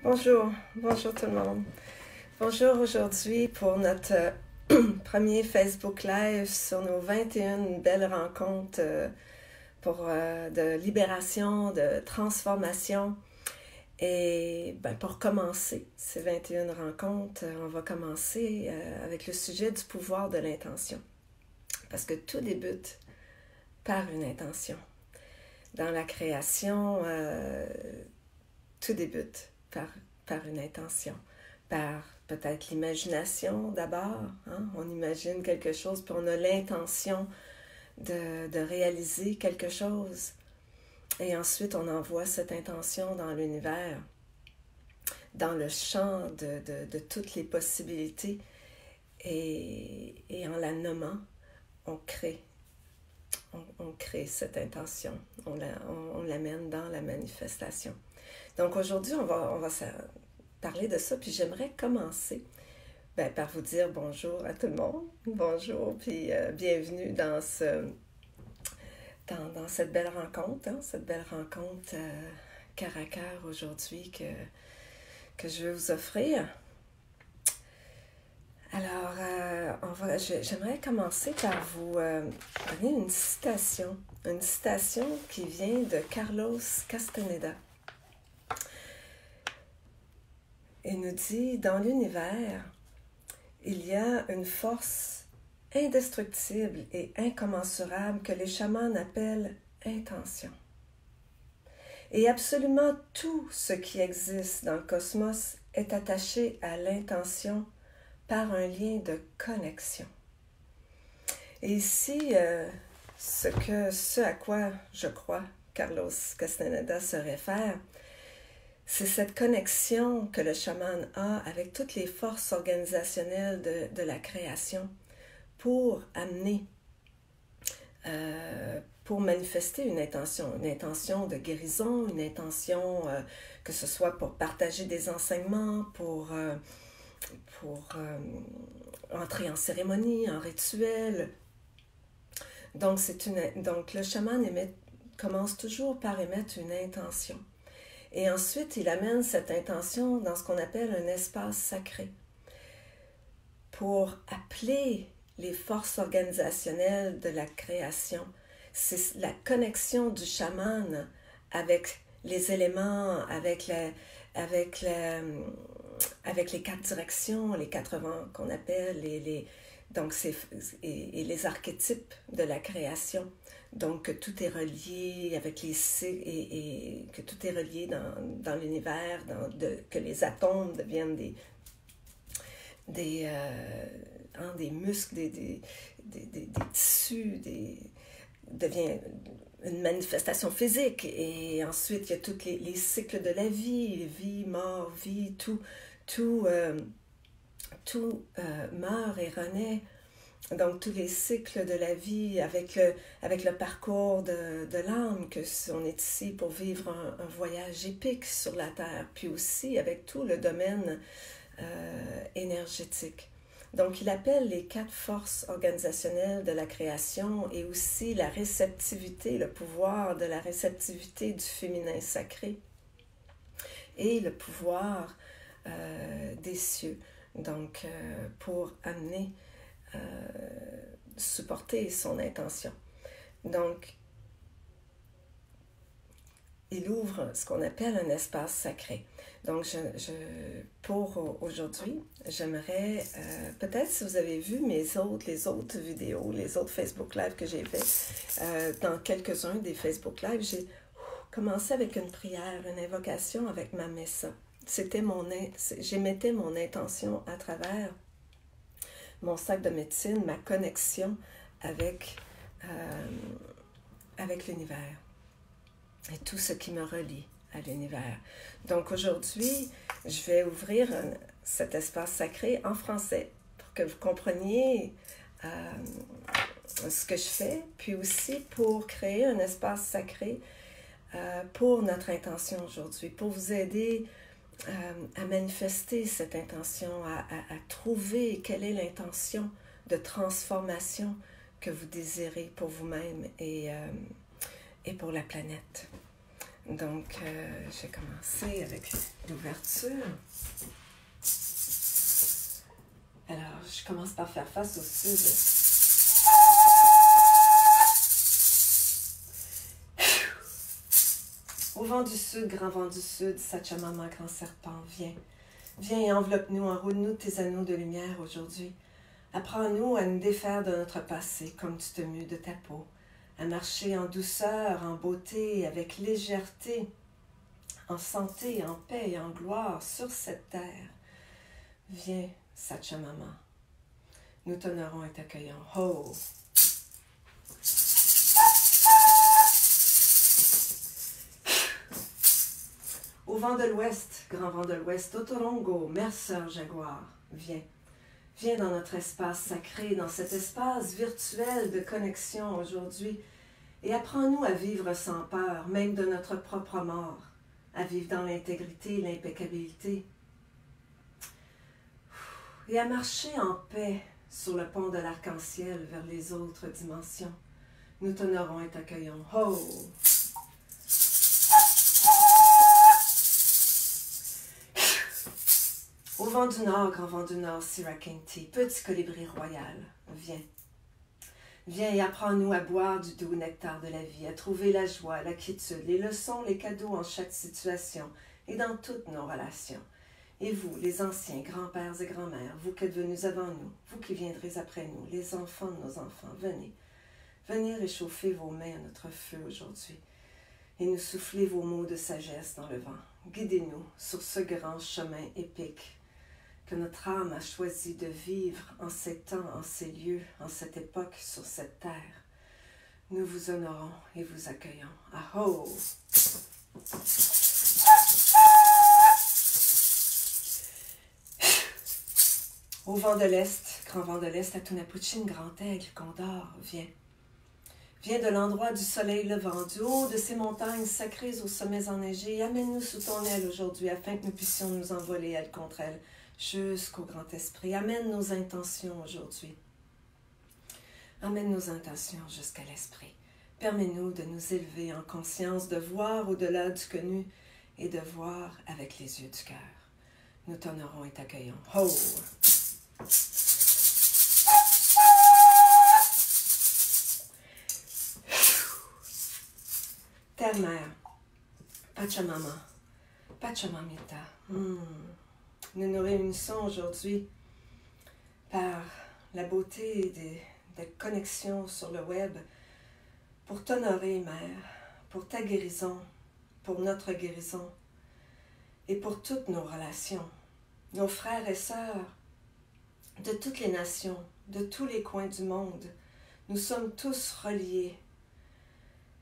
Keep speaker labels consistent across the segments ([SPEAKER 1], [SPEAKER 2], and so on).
[SPEAKER 1] Bonjour, bonjour tout le monde. Bonjour aujourd'hui pour notre premier Facebook Live sur nos 21 belles rencontres de libération, de transformation. Et pour commencer ces 21 rencontres, on va commencer avec le sujet du pouvoir de l'intention. Parce que tout débute par une intention. Dans la création, tout débute par une intention, par peut-être l'imagination d'abord. Hein? On imagine quelque chose, puis on a l'intention de réaliser quelque chose. Et ensuite, on envoie cette intention dans l'univers, dans le champ de toutes les possibilités. Et en la nommant, on crée. On crée cette intention. On l'amène dans la manifestation. Donc aujourd'hui, on va parler de ça, puis j'aimerais commencer par vous dire bonjour à tout le monde. Bonjour, puis bienvenue dans cette belle rencontre, hein, cette belle rencontre cœur à cœur aujourd'hui que je vais vous offrir. Alors, j'aimerais commencer par vous donner une citation qui vient de Carlos Castaneda. Il nous dit, dans l'univers, il y a une force indestructible et incommensurable que les chamans appellent intention. Et absolument tout ce qui existe dans le cosmos est attaché à l'intention par un lien de connexion. Et ici, ce à quoi je crois Carlos Castaneda se réfère, c'est cette connexion que le chaman a avec toutes les forces organisationnelles de la création pour amener, pour manifester une intention de guérison, une intention que ce soit pour partager des enseignements, pour entrer en cérémonie, en rituel. Donc le chaman commence toujours par émettre une intention. Et ensuite, il amène cette intention dans ce qu'on appelle un espace sacré pour appeler les forces organisationnelles de la création. C'est la connexion du chaman avec les éléments, avec les 4 directions, les 4 vents qu'on appelle, et les archétypes de la création. Donc, que tout est relié avec les cycles et que tout est relié dans l'univers, que les atomes deviennent des muscles, des tissus, devient une manifestation physique. Et ensuite, il y a tous les cycles de la vie, mort, vie, tout meurt et renaît. Donc, tous les cycles de la vie avec le parcours de l'âme, que on est ici pour vivre un voyage épique sur la Terre, puis aussi avec tout le domaine énergétique. Donc, il appelle les 4 forces organisationnelles de la création et aussi la réceptivité, le pouvoir de la réceptivité du féminin sacré et le pouvoir des cieux. Donc, pour amener supporter son intention. Donc, il ouvre ce qu'on appelle un espace sacré. Donc, pour aujourd'hui, j'aimerais, peut-être si vous avez vu les autres vidéos, les autres Facebook Live que j'ai fait, dans quelques-uns des Facebook Live, j'ai commencé avec une prière, une invocation avec ma messa. J'émettais mon intention à travers mon sac de médecine, ma connexion avec l'univers et tout ce qui me relie à l'univers. Donc aujourd'hui, je vais ouvrir cet espace sacré en français pour que vous compreniez ce que je fais, puis aussi pour créer un espace sacré pour notre intention aujourd'hui, pour vous aider à manifester cette intention, à trouver quelle est l'intention de transformation que vous désirez pour vous-même et pour la planète. Donc, j'ai commencé avec l'ouverture. Alors, je commence par faire face au sud. Au vent du sud, grand vent du sud, Sachamama, grand serpent, viens. Viens et enveloppe-nous, enroule-nous de tes anneaux de lumière aujourd'hui. Apprends-nous à nous défaire de notre passé, comme tu te mues de ta peau, à marcher en douceur, en beauté, avec légèreté, en santé, en paix et en gloire sur cette terre. Viens, Sachamama. Nous t'honorons et t'accueillons. Ho! Au vent de l'ouest, grand vent de l'ouest, Otorongo, mère sœur jaguar, viens. Viens dans notre espace sacré, dans cet espace virtuel de connexion aujourd'hui, et apprends-nous à vivre sans peur, même de notre propre mort, à vivre dans l'intégrité, l'impeccabilité, et à marcher en paix sur le pont de l'arc-en-ciel vers les autres dimensions. Nous t'honorons et t'accueillons. Ho! Au vent du nord, grand vent du nord, Sirakinti, petit colibri royal, viens. Viens et apprends-nous à boire du doux nectar de la vie, à trouver la joie, la quiétude, les leçons, les cadeaux en chaque situation et dans toutes nos relations. Et vous, les anciens, grands-pères et grands-mères, vous qui êtes venus avant nous, vous qui viendrez après nous, les enfants de nos enfants, venez. Venez réchauffer vos mains à notre feu aujourd'hui et nous souffler vos mots de sagesse dans le vent. Guidez-nous sur ce grand chemin épique que notre âme a choisi de vivre en ces temps, en ces lieux, en cette époque, sur cette terre. Nous vous honorons et vous accueillons. Aho! Au vent de l'Est, grand vent de l'Est, à Tunapuchin, grand aigle, condor, viens. Viens de l'endroit du soleil levant, du haut de ces montagnes sacrées aux sommets enneigés, et amène-nous sous ton aile aujourd'hui afin que nous puissions nous envoler aile contre aile jusqu'au grand esprit. Amène nos intentions aujourd'hui. Amène nos intentions jusqu'à l'esprit. Permets-nous de nous élever en conscience, de voir au-delà du connu et de voir avec les yeux du cœur. Nous t'honorons et t'accueillons. Ho! Terre-mère, Pachamama, Pachamamita. Nous nous réunissons aujourd'hui par la beauté des connexions sur le web pour t'honorer, Mère, pour ta guérison, pour notre guérison et pour toutes nos relations, nos frères et sœurs de toutes les nations, de tous les coins du monde. Nous sommes tous reliés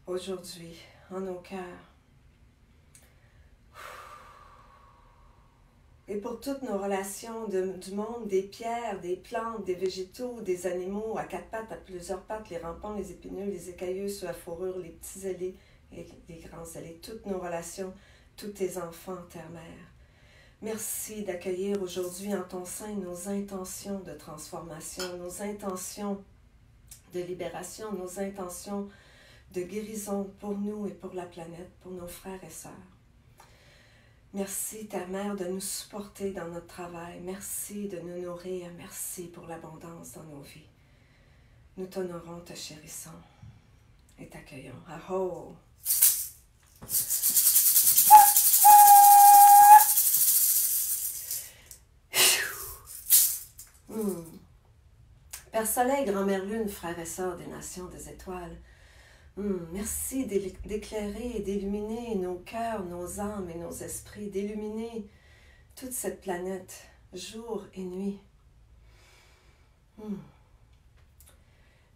[SPEAKER 1] aujourd'hui en nos cœurs. Et pour toutes nos relations du monde, des pierres, des plantes, des végétaux, des animaux à quatre pattes, à plusieurs pattes, les rampants, les épineux, les écailleux, ceux à fourrure, les petits ailés et les grands ailés, toutes nos relations, tous tes enfants, terre-mère. Merci d'accueillir aujourd'hui en ton sein nos intentions de transformation, nos intentions de libération, nos intentions de guérison pour nous et pour la planète, pour nos frères et sœurs. Merci, ta mère, de nous supporter dans notre travail. Merci de nous nourrir. Merci pour l'abondance dans nos vies. Nous t'honorons, te chérissons et t'accueillons. Aho! Père Soleil, Grand-Mère Lune, frères et sœurs des nations, des étoiles, merci d'éclairer et d'illuminer nos cœurs, nos âmes et nos esprits, d'illuminer toute cette planète, jour et nuit.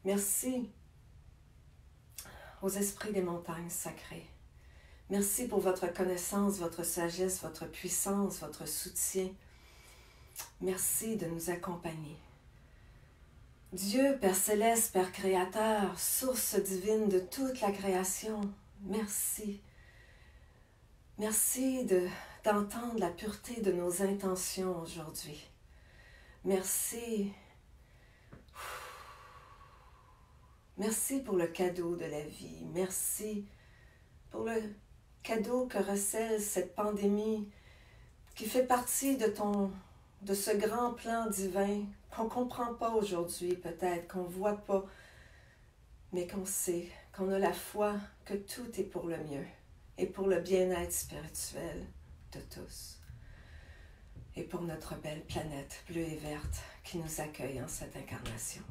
[SPEAKER 1] Merci aux esprits des montagnes sacrées. Merci pour votre connaissance, votre sagesse, votre puissance, votre soutien. Merci de nous accompagner. Dieu, Père Céleste, Père Créateur, source divine de toute la création, merci. Merci d'entendre la pureté de nos intentions aujourd'hui. Merci. Merci pour le cadeau de la vie. Merci pour le cadeau que recèle cette pandémie qui fait partie de ce grand plan divin qu'on ne comprend pas aujourd'hui peut-être, qu'on ne voit pas, mais qu'on sait, qu'on a la foi que tout est pour le mieux et pour le bien-être spirituel de tous et pour notre belle planète bleue et verte qui nous accueille en cette incarnation.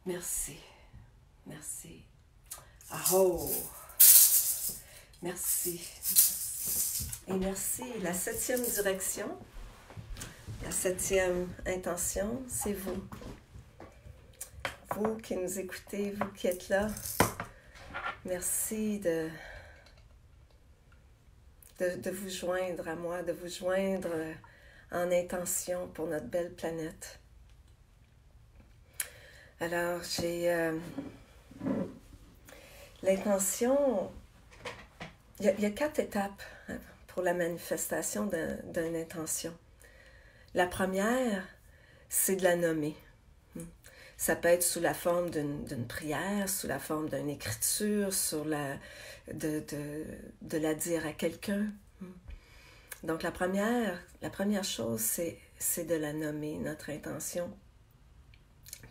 [SPEAKER 1] Merci, merci. Aho! Merci. Et merci. La 7e direction, la 7e intention, c'est vous. Vous qui nous écoutez, vous qui êtes là, merci de vous joindre à moi, de vous joindre en intention pour notre belle planète. Alors, j'ai l'intention, il y a 4 étapes pour la manifestation d'une intention. La première, c'est de la nommer. Ça peut être sous la forme d'une prière, sous la forme d'une écriture, de la dire à quelqu'un. Donc la première chose, c'est de la nommer, notre intention.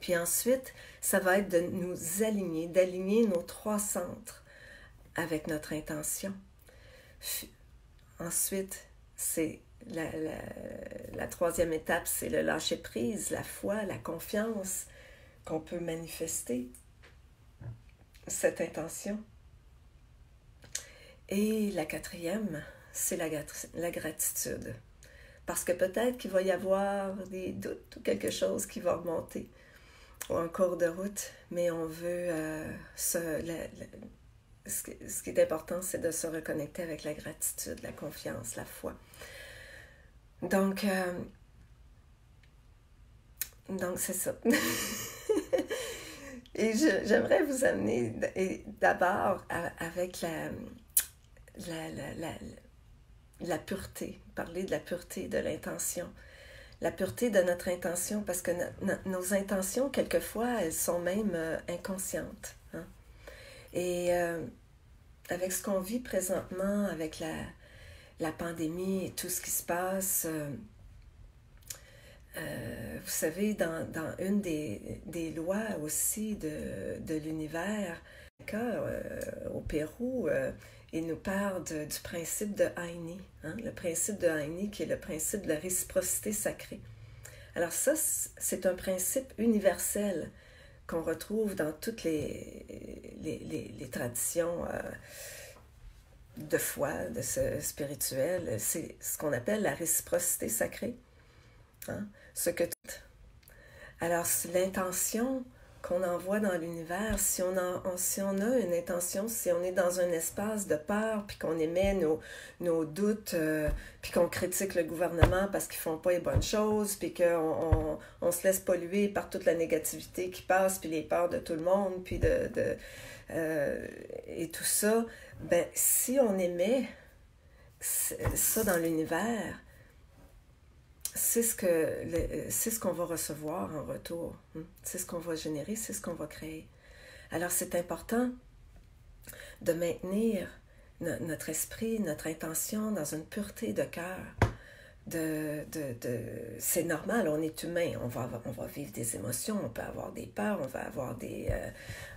[SPEAKER 1] Puis ensuite, ça va être de nous aligner, d'aligner nos 3 centres avec notre intention. Ensuite, c'est la 3e étape, c'est le lâcher-prise, la foi, la confiance qu'on peut manifester cette intention. Et la 4e, c'est la gratitude. Parce que peut-être qu'il va y avoir des doutes ou quelque chose qui va remonter en cours de route, mais on veut ce qui est important, c'est de se reconnecter avec la gratitude, la confiance, la foi. Donc c'est ça. Et j'aimerais vous amener d'abord avec la pureté, parler de la pureté de l'intention. La pureté de notre intention, parce que nos intentions, quelquefois, elles sont même inconscientes. Hein? Et avec ce qu'on vit présentement, avec la pandémie et tout ce qui se passe, vous savez, dans une des lois aussi de l'univers, au Pérou, il nous parle du principe de Ayni, hein? Le principe de Ayni qui est le principe de la réciprocité sacrée. Alors ça, c'est un principe universel qu'on retrouve dans toutes les traditions de foi, spirituelles. C'est ce qu'on appelle la réciprocité sacrée. Hein? Alors, l'intention qu'on envoie dans l'univers, si on a une intention, si on est dans un espace de peur, puis qu'on émet nos doutes, puis qu'on critique le gouvernement parce qu'ils font pas les bonnes choses, puis qu'on se laisse polluer par toute la négativité qui passe, puis les peurs de tout le monde, puis et tout ça, ben si on émet ça dans l'univers, c'est ce qu'on va recevoir en retour. C'est ce qu'on va générer, c'est ce qu'on va créer. Alors, c'est important de maintenir notre esprit, notre intention dans une pureté de cœur. C'est normal, on est humain, on va vivre des émotions, on peut avoir des peurs, on va avoir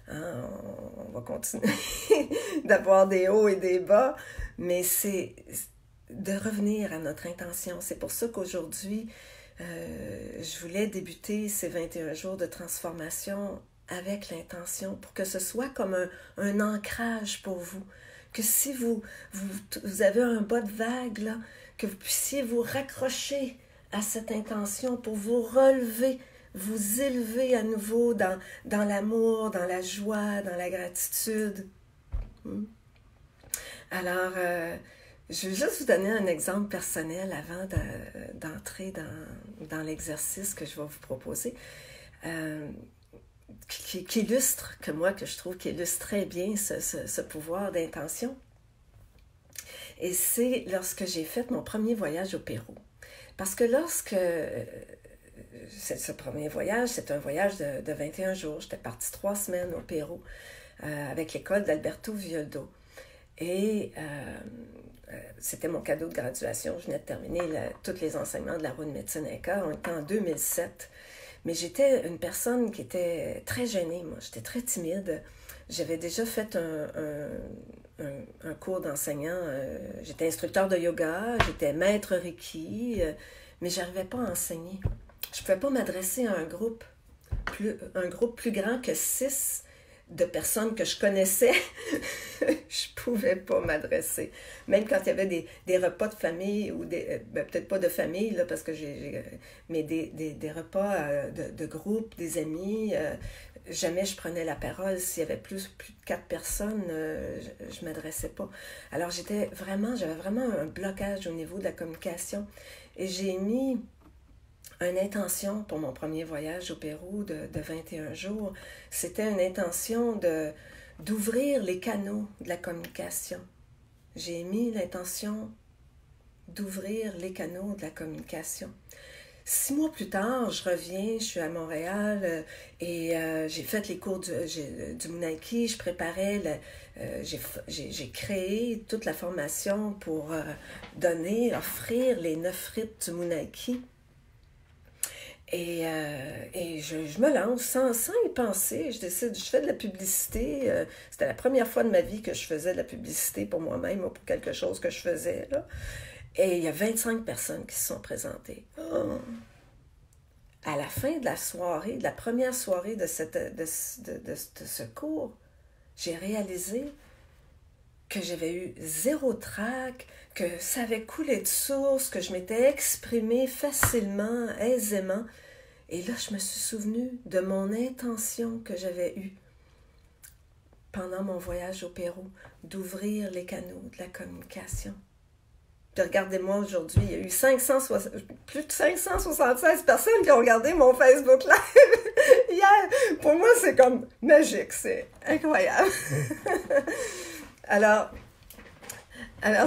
[SPEAKER 1] on va continuer d'avoir des hauts et des bas, mais c'est de revenir à notre intention. C'est pour ça qu'aujourd'hui, je voulais débuter ces 21 jours de transformation avec l'intention, pour que ce soit comme un ancrage pour vous. Que si vous avez un bas de vague, là, que vous puissiez vous raccrocher à cette intention pour vous relever, vous élever à nouveau dans l'amour, dans la joie, dans la gratitude. Alors, je vais juste vous donner un exemple personnel avant d'entrer dans l'exercice que je vais vous proposer, qui illustre, que je trouve qui illustre très bien ce pouvoir d'intention. Et c'est lorsque j'ai fait mon premier voyage au Pérou. Parce que ce premier voyage, c'est un voyage de 21 jours. J'étais partie 3 semaines au Pérou avec l'école d'Alberto Villoldo. Et c'était mon cadeau de graduation. Je venais de terminer tous les enseignements de la roue de médecine Inca. On était en 2007. Mais j'étais une personne qui était très gênée, moi. J'étais très timide. J'avais déjà fait un cours d'enseignant. J'étais instructeur de yoga, j'étais maître Reiki, mais je n'arrivais pas à enseigner. Je ne pouvais pas m'adresser à un groupe plus grand que 6 de personnes que je connaissais. Je ne pouvais pas m'adresser. Même quand il y avait des repas de famille, ou peut-être pas de famille, là, parce que mais des repas de groupe, des amis, jamais je prenais la parole. S'il y avait plus de 4 personnes, je ne m'adressais pas. Alors j'avais vraiment un blocage au niveau de la communication. Et j'ai mis une intention pour mon premier voyage au Pérou de 21 jours. C'était une intention d'ouvrir les canaux de la communication. J'ai mis l'intention d'ouvrir les canaux de la communication. 6 mois plus tard, je reviens, je suis à Montréal et j'ai fait les cours du Munaiki, je préparais, j'ai créé toute la formation pour offrir les 9 rites du Munaiki. Et je me lance sans y penser. Je fais de la publicité. C'était la première fois de ma vie que je faisais de la publicité pour moi-même ou pour quelque chose que je faisais, là. Et il y a 25 personnes qui se sont présentées. Oh. À la fin de la soirée, de la première soirée de ce cours, j'ai réalisé que j'avais eu 0 trac, que ça avait coulé de source, que je m'étais exprimée facilement, aisément. Et là, je me suis souvenue de mon intention que j'avais eue pendant mon voyage au Pérou, d'ouvrir les canaux de la communication. Puis regardez-moi aujourd'hui, il y a eu plus de 576 personnes qui ont regardé mon Facebook Live hier. Pour moi, c'est comme magique, c'est incroyable. Alors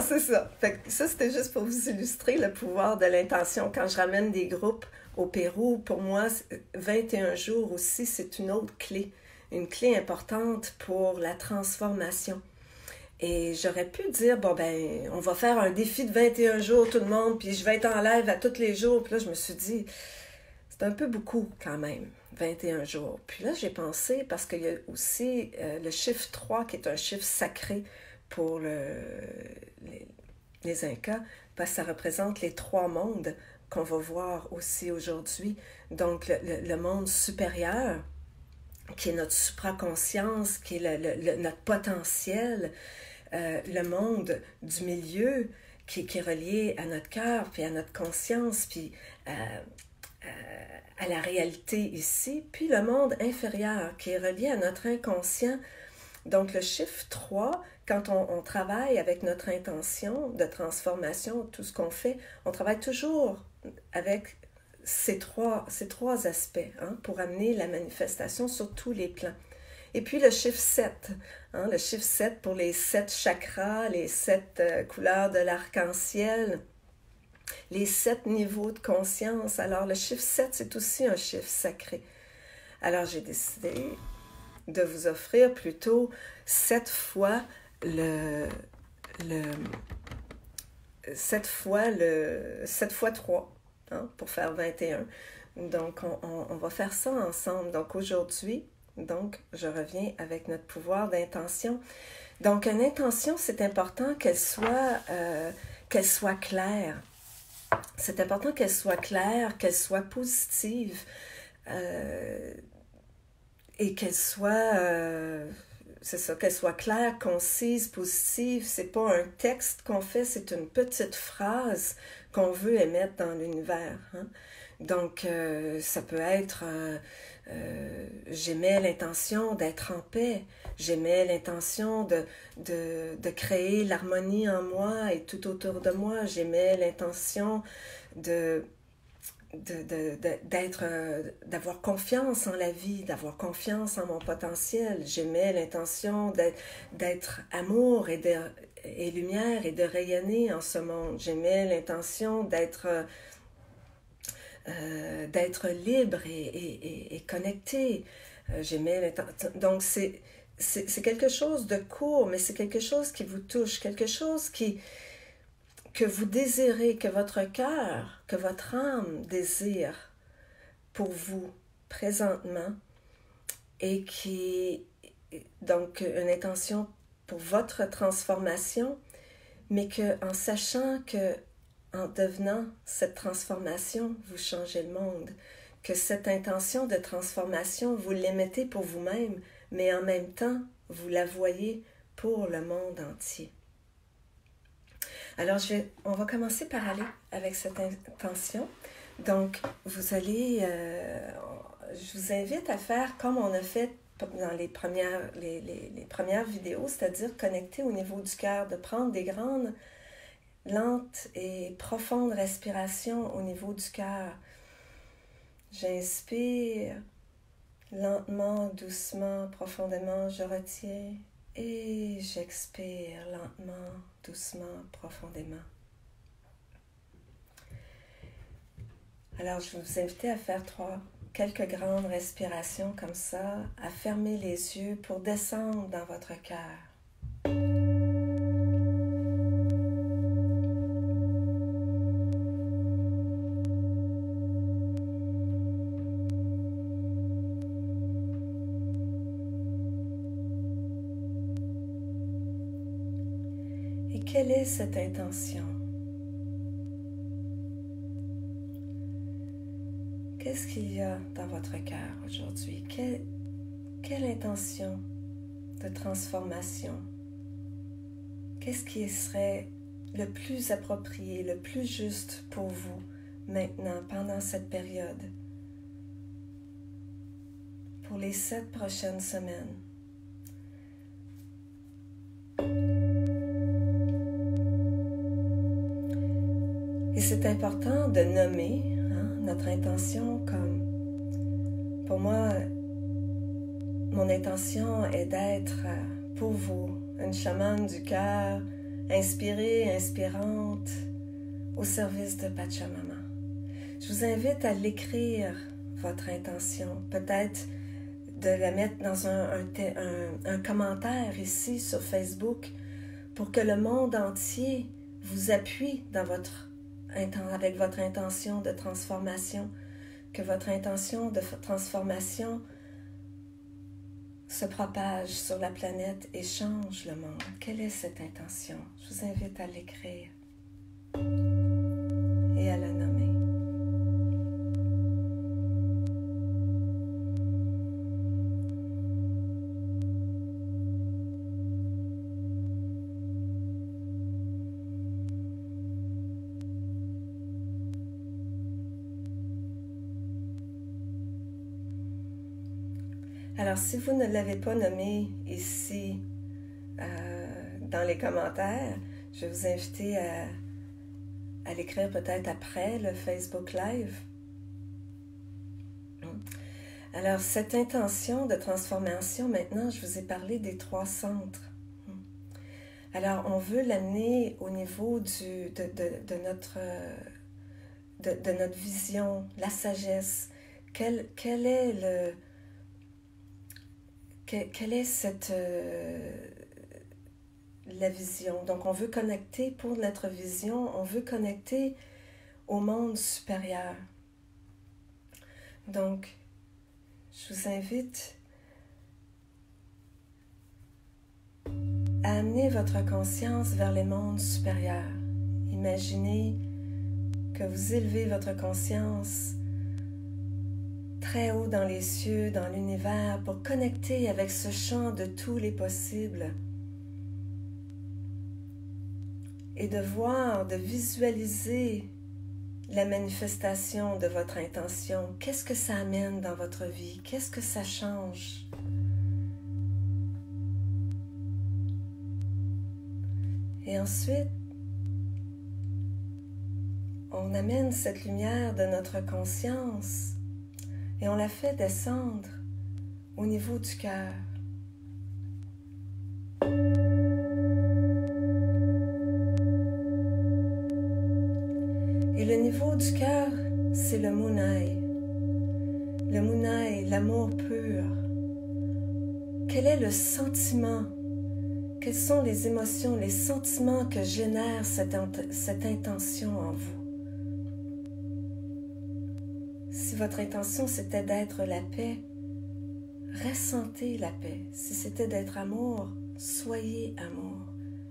[SPEAKER 1] c'est ça. Fait que ça, c'était juste pour vous illustrer le pouvoir de l'intention. Quand je ramène des groupes au Pérou, pour moi, 21 jours aussi, c'est une autre clé. Une clé importante pour la transformation. Et j'aurais pu dire, on va faire un défi de 21 jours, tout le monde, puis je vais être en live à tous les jours. Puis là, je me suis dit, c'est un peu beaucoup quand même, 21 jours. Puis là, j'ai pensé, parce qu'il y a aussi le chiffre 3, qui est un chiffre sacré pour les Incas, parce que ça représente les 3 mondes qu'on va voir aussi aujourd'hui. Donc, le monde supérieur, qui est notre supraconscience, qui est notre potentiel, le monde du milieu, qui est relié à notre cœur, puis à notre conscience, puis à la réalité ici, puis le monde inférieur, qui est relié à notre inconscient. Donc, le chiffre 3, quand on travaille avec notre intention de transformation, tout ce qu'on fait, on travaille toujours avec ces trois aspects, hein, pour amener la manifestation sur tous les plans. Et puis le chiffre 7, hein, le chiffre 7 pour les 7 chakras, les 7 couleurs de l'arc-en-ciel, les 7 niveaux de conscience. Alors le chiffre 7, c'est aussi un chiffre sacré. Alors j'ai décidé de vous offrir plutôt 7 fois 7 fois 3, hein, pour faire 21. Donc, on va faire ça ensemble. Donc, aujourd'hui, je reviens avec notre pouvoir d'intention. Donc, une intention, c'est important qu'elle soit claire. C'est important qu'elle soit claire, qu'elle soit positive et qu'elle soit... c'est ça, qu'elle soit claire, concise, positive. C'est pas un texte qu'on fait, c'est une petite phrase qu'on veut émettre dans l'univers, hein. Donc, ça peut être j'émets l'intention d'être en paix, j'émets l'intention de créer l'harmonie en moi et tout autour de moi, j'émets l'intention d'avoir confiance en la vie, d'avoir confiance en mon potentiel. J'émets l'intention d'être amour et lumière et de rayonner en ce monde. J'émets l'intention d'être libre et connecté. J'émets l'intention. Donc, c'est quelque chose de court, mais c'est quelque chose qui vous touche, quelque chose que vous désirez, que votre cœur, que votre âme désire pour vous présentement et donc une intention pour votre transformation, mais en sachant que en devenant cette transformation, vous changez le monde, que cette intention de transformation, vous l'émettez pour vous-même, mais en même temps, vous la voyez pour le monde entier. Alors, on va commencer par aller avec cette intention. Donc, je vous invite à faire comme on a fait dans les premières vidéos, c'est-à-dire connecter au niveau du cœur, de prendre des grandes, lentes et profondes respirations au niveau du cœur. J'inspire lentement, doucement, profondément, je retiens et j'expire lentement, doucement, profondément. Alors, je vais vous inviter à faire quelques grandes respirations comme ça, à fermer les yeux pour descendre dans votre cœur. Et quelle est cette intention? Qu'est-ce qu'il y a dans votre cœur aujourd'hui? Quelle intention de transformation? Qu'est-ce qui serait le plus approprié, le plus juste pour vous maintenant, pendant cette période? Pour les 7 prochaines semaines. Et c'est important de nommer notre intention comme, pour moi, mon intention est d'être pour vous une chamane du cœur, inspirée, inspirante, au service de Pachamama. Je vous invite à l'écrire, votre intention, peut-être de la mettre dans un commentaire ici sur Facebook pour que le monde entier vous appuie avec votre intention de transformation, que votre intention de transformation se propage sur la planète et change le monde. Quelle est cette intention? Je vous invite à l'écrire et à la nommer. Alors, si vous ne l'avez pas nommé ici dans les commentaires, je vais vous inviter à l'écrire peut-être après le Facebook Live. Alors, cette intention de transformation, maintenant, je vous ai parlé des 3 centres. Alors, on veut l'amener au niveau de notre vision, la sagesse. Quelle est la vision? Donc, on veut connecter pour notre vision, on veut connecter au monde supérieur. Donc, je vous invite à amener votre conscience vers les mondes supérieurs. Imaginez que vous élevez votre conscience très haut dans les cieux, dans l'univers, pour connecter avec ce champ de tous les possibles et de voir, de visualiser la manifestation de votre intention. Qu'est-ce que ça amène dans votre vie? Qu'est-ce que ça change? Et ensuite, on amène cette lumière de notre conscience et on la fait descendre au niveau du cœur. Et le niveau du cœur, c'est le Munai. Le Munai, l'amour pur. quel est le sentiment? Quelles sont les émotions, les sentiments que génère cette intention en vous? Si votre intention c'était d'être la paix, ressentez la paix. Si c'était d'être amour, soyez amour.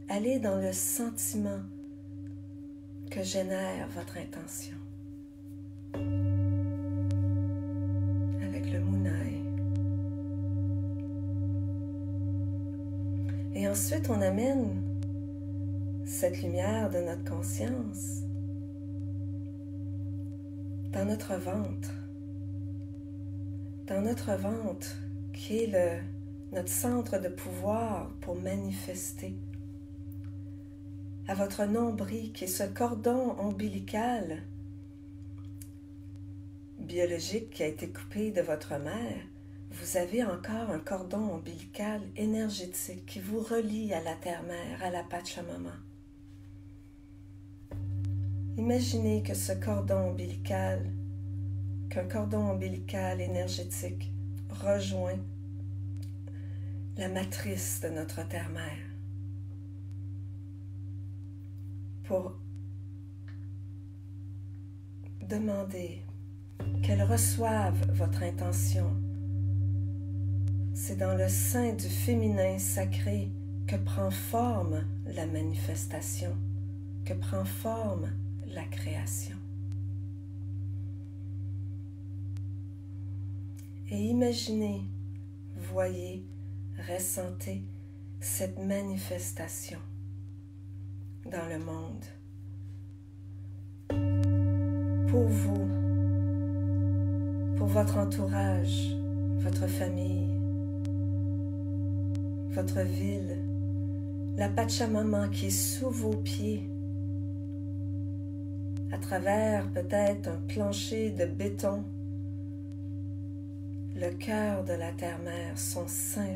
[SPEAKER 1] Allez dans le sentiment que génère votre intention. Avec le Munai. Et ensuite, on amène cette lumière de notre conscience dans notre ventre. Dans notre ventre, qui est notre centre de pouvoir pour manifester. À votre nombril, qui est ce cordon ombilical biologique qui a été coupé de votre mère, vous avez encore un cordon ombilical énergétique qui vous relie à la terre-mère, à la Pachamama. Imaginez que ce cordon ombilical, qu'un cordon ombilical énergétique rejoint la matrice de notre terre-mère pour demander qu'elle reçoive votre intention. C'est dans le sein du féminin sacré que prend forme la manifestation, que prend forme la création. Et imaginez, voyez, ressentez cette manifestation dans le monde. Pour vous, pour votre entourage, votre famille, votre ville, la Pachamama qui est sous vos pieds, à travers peut-être un plancher de béton, le cœur de la terre-mère, son sein,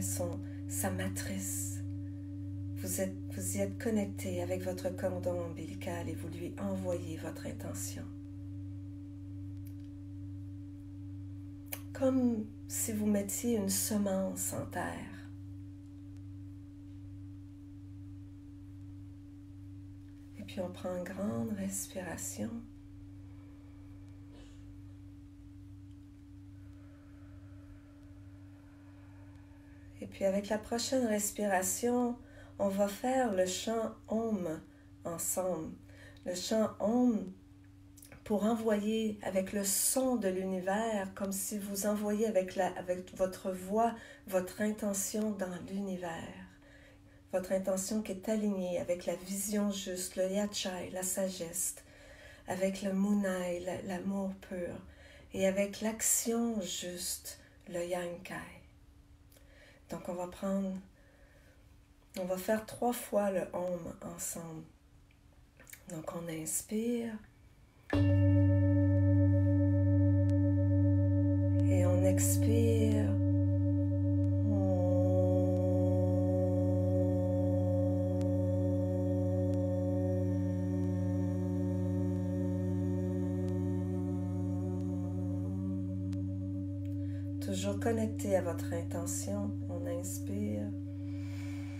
[SPEAKER 1] sa matrice. Vous y êtes connecté avec votre cordon ombilical et vous lui envoyez votre intention. Comme si vous mettiez une semence en terre. Et puis on prend une grande respiration. Et puis avec la prochaine respiration, on va faire le chant Om ensemble. Le chant Om pour envoyer avec le son de l'univers, comme si vous envoyiez avec votre voix, votre intention dans l'univers. Votre intention qui est alignée avec la vision juste, le Yachai, la sagesse, avec le Munai, l'amour pur, et avec l'action juste, le Yankai. Donc on va faire 3 fois le Om ensemble. Donc on inspire. Et on expire. Toujours connecté à votre intention, on inspire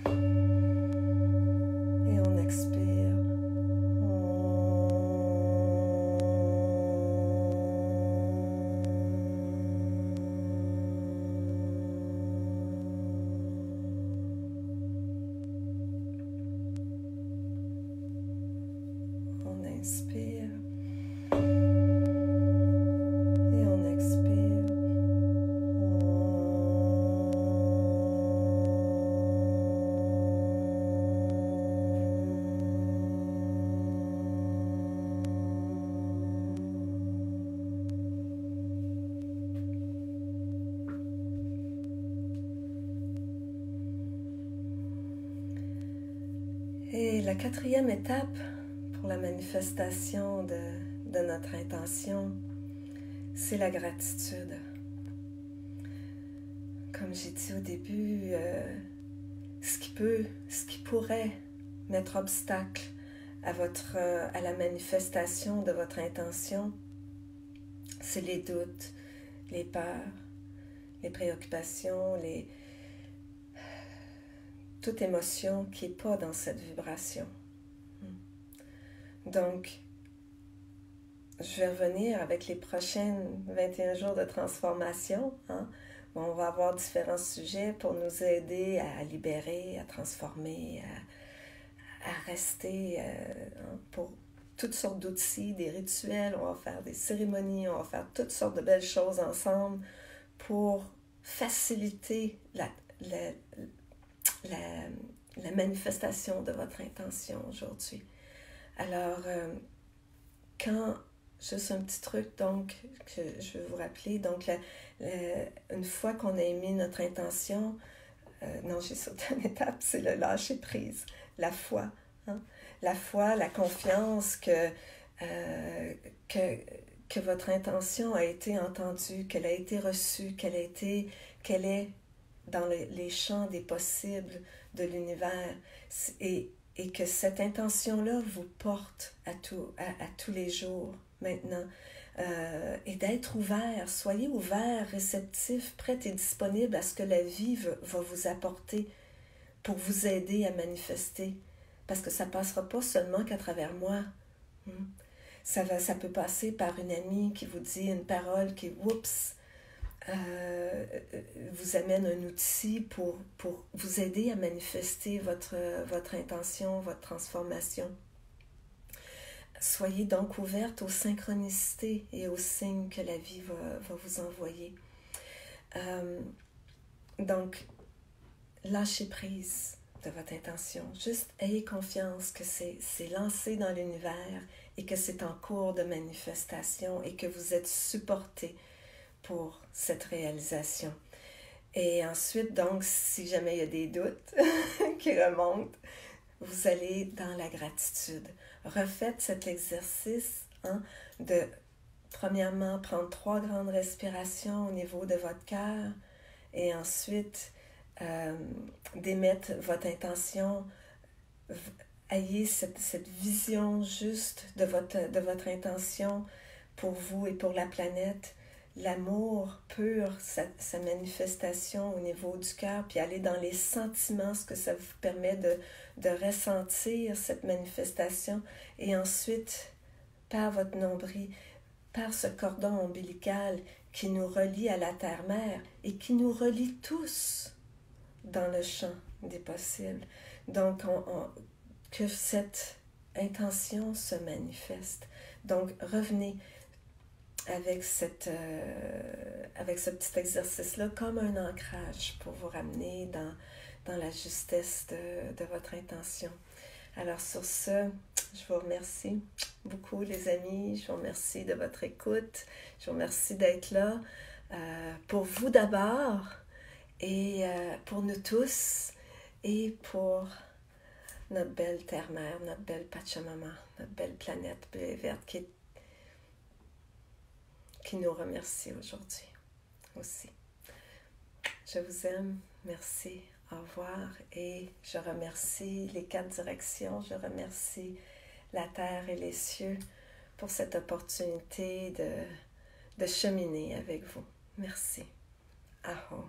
[SPEAKER 1] et on expire. On inspire et on expire. Et la 4e étape pour la manifestation de notre intention, c'est la gratitude. Comme j'ai dit au début, ce qui pourrait mettre obstacle à la manifestation de votre intention, c'est les doutes, les peurs, les préoccupations, toute émotion qui n'est pas dans cette vibration. Donc, je vais revenir avec les prochaines 21 jours de transformation. On va avoir différents sujets pour nous aider à libérer, à transformer, à rester pour toutes sortes d'outils, des rituels. On va faire des cérémonies, on va faire toutes sortes de belles choses ensemble pour faciliter la manifestation de votre intention aujourd'hui. Alors, juste un petit truc, donc, que je vais vous rappeler, donc, une fois qu'on a émis notre intention, non, j'ai sauté une étape, c'est le lâcher prise, la foi, la foi, la confiance que votre intention a été entendue, qu'elle a été reçue, qu'elle est dans les champs des possibles de l'univers, et que cette intention-là vous porte à tous les jours maintenant, et d'être ouvert, soyez ouvert, réceptif, prêt et disponible à ce que la vie va vous apporter pour vous aider à manifester, parce que ça ne passera pas seulement qu'à travers moi. Ça peut passer par une amie qui vous dit une parole qui, oups, vous amène un outil pour vous aider à manifester votre intention, votre transformation. Soyez donc ouverte aux synchronicités et aux signes que la vie va vous envoyer. Donc, lâchez prise de votre intention. Juste ayez confiance que c'est lancé dans l'univers et que c'est en cours de manifestation et que vous êtes supporté pour cette réalisation. Et ensuite, donc, si jamais il y a des doutes qui remontent, vous allez dans la gratitude. Refaites cet exercice de, premièrement, prendre 3 grandes respirations au niveau de votre cœur et ensuite d'émettre votre intention. Ayez cette vision juste de votre intention pour vous et pour la planète. L'amour pur, sa manifestation au niveau du cœur, puis aller dans les sentiments, ce que ça vous permet de ressentir cette manifestation. Et ensuite, par votre nombril, par ce cordon ombilical qui nous relie à la terre-mère et qui nous relie tous dans le champ des possibles. Donc, que cette intention se manifeste. Donc, revenez avec ce petit exercice-là comme un ancrage pour vous ramener dans la justesse de votre intention. Alors sur ce, je vous remercie beaucoup les amis, je vous remercie de votre écoute, je vous remercie d'être là pour vous d'abord et pour nous tous et pour notre belle terre-mère, notre belle Pachamama, notre belle planète bleue et verte qui nous remercie aujourd'hui aussi. Je vous aime, merci, au revoir, et je remercie les 4 directions, je remercie la terre et les cieux pour cette opportunité de cheminer avec vous. Merci. Aho.